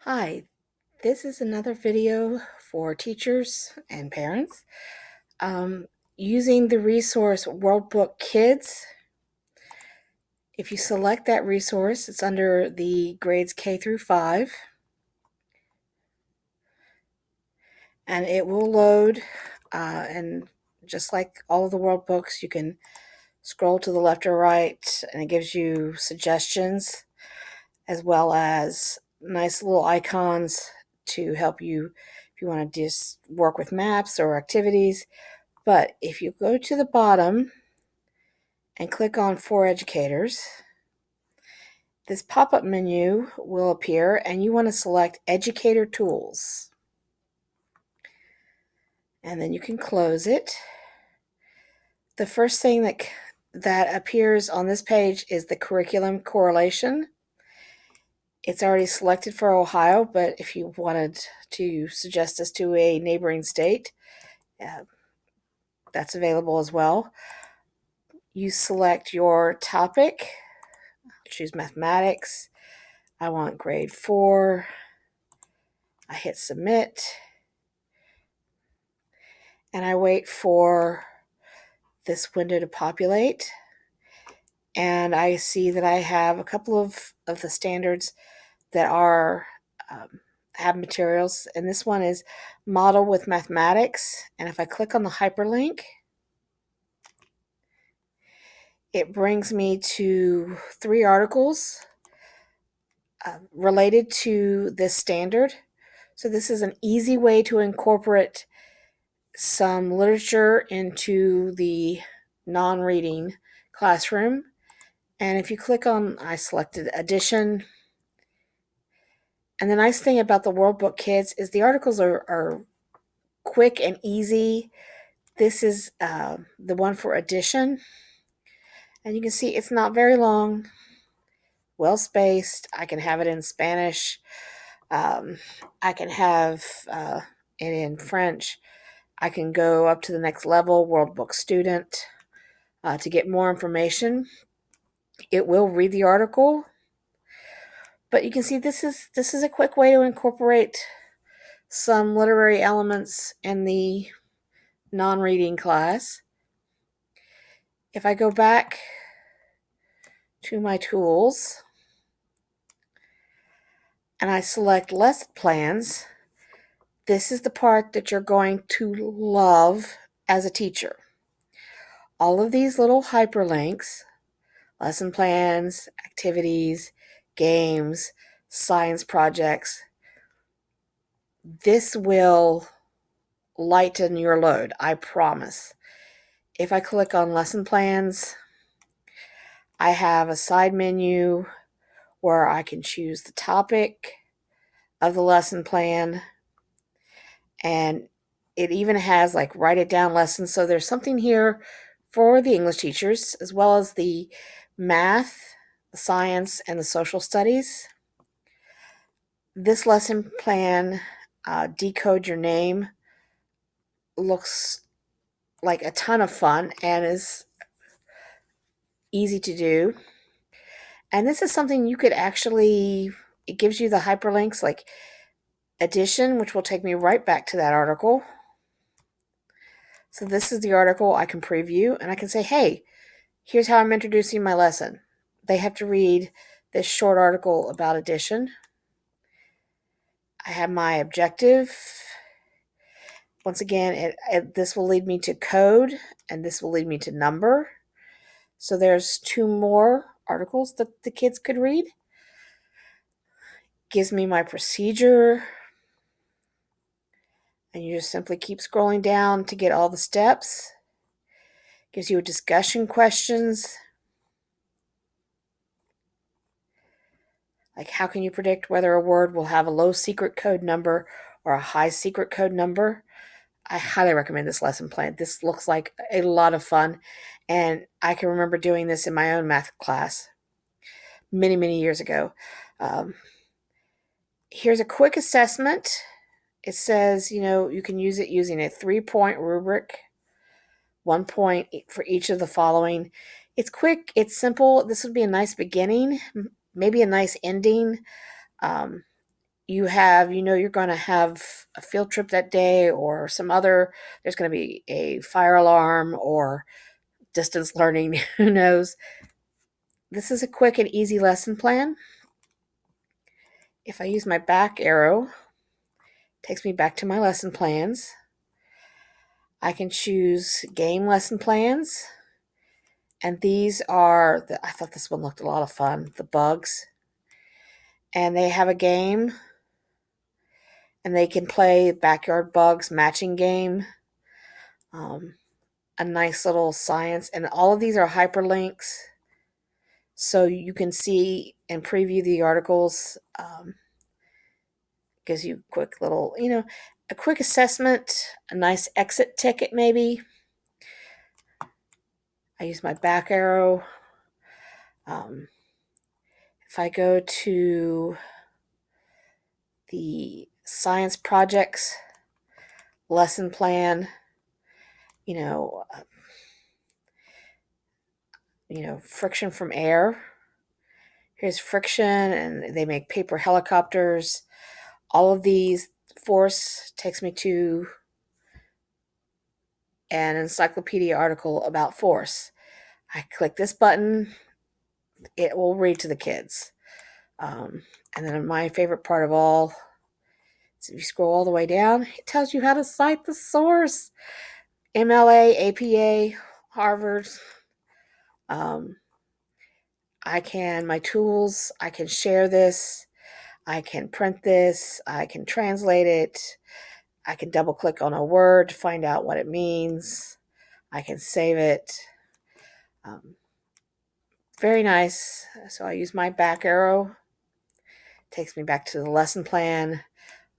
Hi, this is another video for teachers and parents using the resource Worldbook Kids. If you select that resource, it's under the grades K through 5, and it will load. And just like all of the world books, you can scroll to the left or right, and it gives you suggestions as well as nice little icons to help you if you want to just work with maps or activities. But if you go to the bottom and click on For Educators, this pop-up menu will appear and you want to select Educator Tools. And then you can close it. The first thing that appears on this page is the curriculum correlation. It's already selected for Ohio, but if you wanted to suggest this to a neighboring state, that's available as well. You select your topic, choose mathematics. I want grade 4. I hit submit, and I wait for this window to populate. And I see that I have a couple of the standards that are have materials, and this one is Model with Mathematics. And if I click on the hyperlink, it brings me to 3 articles related to this standard. So this is an easy way to incorporate some literature into the non-reading classroom. And if you click on, I selected edition. And the nice thing about the Worldbook Kids is the articles are quick and easy. This is the one for edition. And you can see it's not very long, well spaced. I can have it in Spanish. I can have it in French. I can go up to the next level, World Book Student, to get more information. It will read the article, but you can see this is a quick way to incorporate some literary elements in the non-reading class. If I go back to my tools and I select lesson plans, this is the part that you're going to love as a teacher. All of these little hyperlinks, lesson plans, activities, games, science projects, this will lighten your load, I promise. If I click on lesson plans, I have a side menu where I can choose the topic of the lesson plan, and it even has like write it down lessons. So there's something here for the English teachers as well as the math, the science, and the social studies. This lesson plan, Decode Your Name, looks like a ton of fun and is easy to do. And this is something you could actually, it gives you the hyperlinks like edition, which will take me right back to that article. So this is the article I can preview, and I can say, hey, here's how I'm introducing my lesson. They have to read this short article about addition. I have my objective. Once again, this will lead me to code, and this will lead me to number. So there's 2 more articles that the kids could read. Gives me my procedure, and you just simply keep scrolling down to get all the steps. Gives you a discussion questions, like how can you predict whether a word will have a low secret code number or a high secret code number. I highly recommend this lesson plan. This looks like a lot of fun, and I can remember doing this in my own math class many, many years ago. Here's a quick assessment. It says, you can use it using a 3-point rubric, 1 point for each of the following. It's quick, it's simple. This would be a nice beginning, maybe a nice ending. you're going to have a field trip that day or there's going to be a fire alarm or distance learning, who knows. This is a quick and easy lesson plan. If I use my back arrow, it takes me back to my lesson plans. I can choose game lesson plans. And these are, I thought this one looked a lot of fun, the bugs. And they have a game, and they can play backyard bugs matching game. A nice little science, and all of these are hyperlinks, so you can see and preview the articles. Gives you a quick little, a quick assessment, a nice exit ticket maybe. I use my back arrow. If I go to the science projects lesson plan, friction from air. Here's friction, and they make paper helicopters. All of these, force takes me to an encyclopedia article about force. I click this button, it will read to the kids. And then my favorite part of all is if you scroll all the way down, it tells you how to cite the source. MLA, APA, Harvard. My tools, I can share this, I can print this, I can translate it, I can double click on a word to find out what it means, I can save it. Very nice. So I use my back arrow, takes me back to the lesson plan.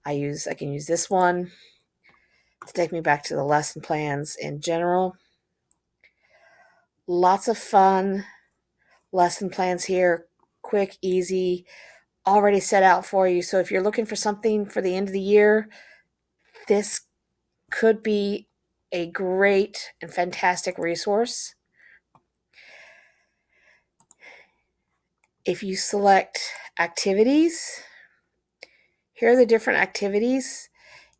I can use this one to take me back to the lesson plans in general. Lots of fun lesson plans here, quick, easy, already set out for you. So if you're looking for something for the end of the year, this could be a great and fantastic resource. If you select activities, here are the different activities.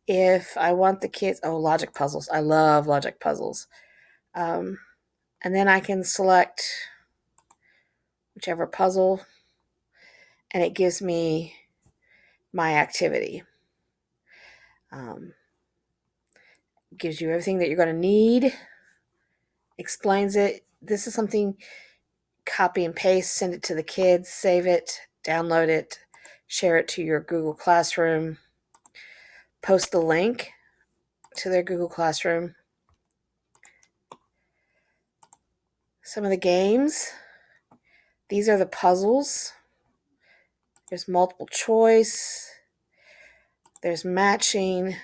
If I want the kids, logic puzzles. I love logic puzzles. And then I can select whichever puzzle, and it gives me my activity. Gives you everything that you're going to need, explains it. This is something, copy and paste, send it to the kids, save it, download it, share it to your Google Classroom, post the link to their Google Classroom. Some of the games, these are the puzzles. There's multiple choice, there's matching,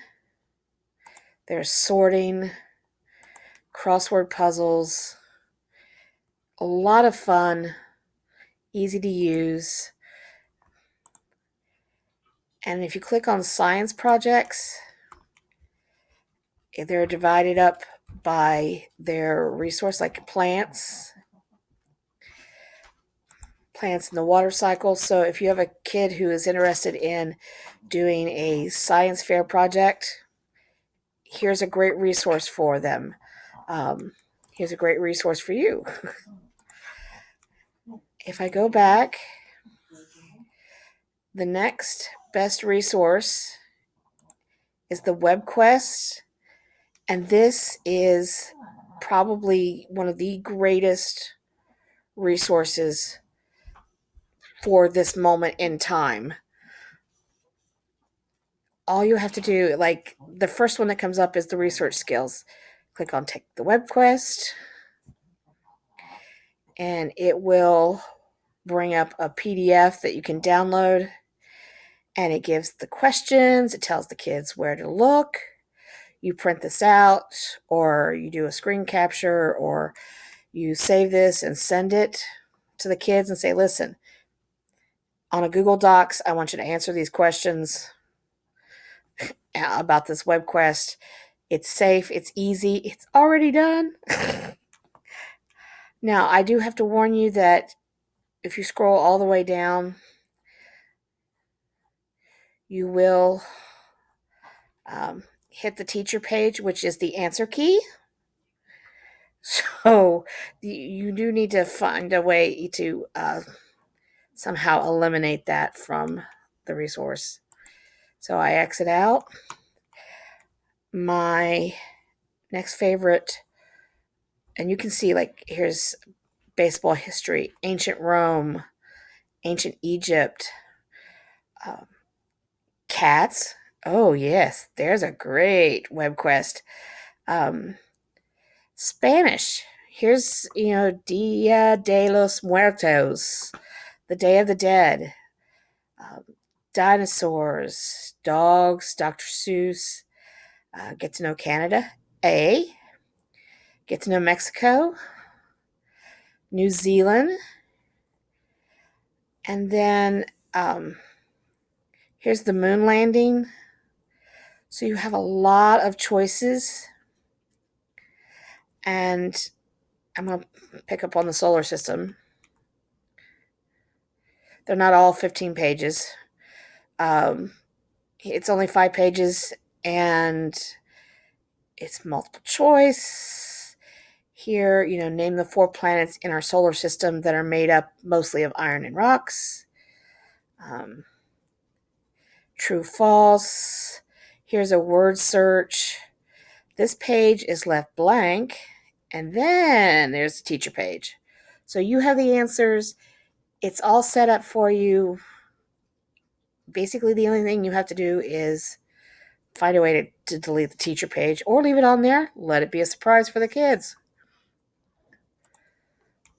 there's sorting, crossword puzzles. A lot of fun, easy to use. And if you click on science projects, they're divided up by their resource, like plants in the water cycle. So if you have a kid who is interested in doing a science fair project, here's a great resource for them. Here's a great resource for you. If I go back, the next best resource is the WebQuest, and this is probably one of the greatest resources for this moment in time. All you have to do, like the first one that comes up is the research skills. Click on Take the WebQuest, and it will bring up a PDF that you can download, and it gives the questions, it tells the kids where to look. You print this out, or you do a screen capture, or you save this and send it to the kids and say, listen, on a Google Docs, I want you to answer these questions about this WebQuest. It's safe, it's easy, it's already done. Now, I do have to warn you that if you scroll all the way down, you will hit the teacher page, which is the answer key. So you do need to find a way to somehow eliminate that from the resource. So I exit out. My next favorite, and you can see, like, here's baseball history, ancient Rome, ancient Egypt, um, cats. Oh, yes, there's a great web quest. Um, Spanish. Here's, Dia de los Muertos, the Day of the Dead. Um, Dinosaurs, dogs, Dr. Seuss. Get to know Canada. Get to know Mexico, New Zealand, and then here's the moon landing. So you have a lot of choices, and I'm going to pick up on the solar system. They're not all 15 pages. It's only 5 pages, and it's multiple choice. Here, name the 4 planets in our solar system that are made up mostly of iron and rocks. True, false. Here's a word search. This page is left blank, and then there's the teacher page. So you have the answers. It's all set up for you. Basically, the only thing you have to do is find a way to delete the teacher page or leave it on there. Let it be a surprise for the kids.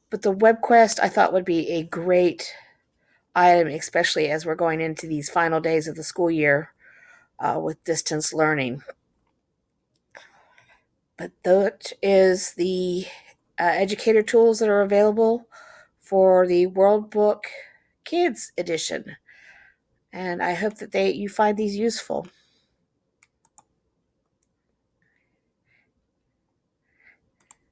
But the web quest, I thought, would be a great item, especially as we're going into these final days of the school year with distance learning. But that is the educator tools that are available for the World Book Kids edition. And I hope that you find these useful.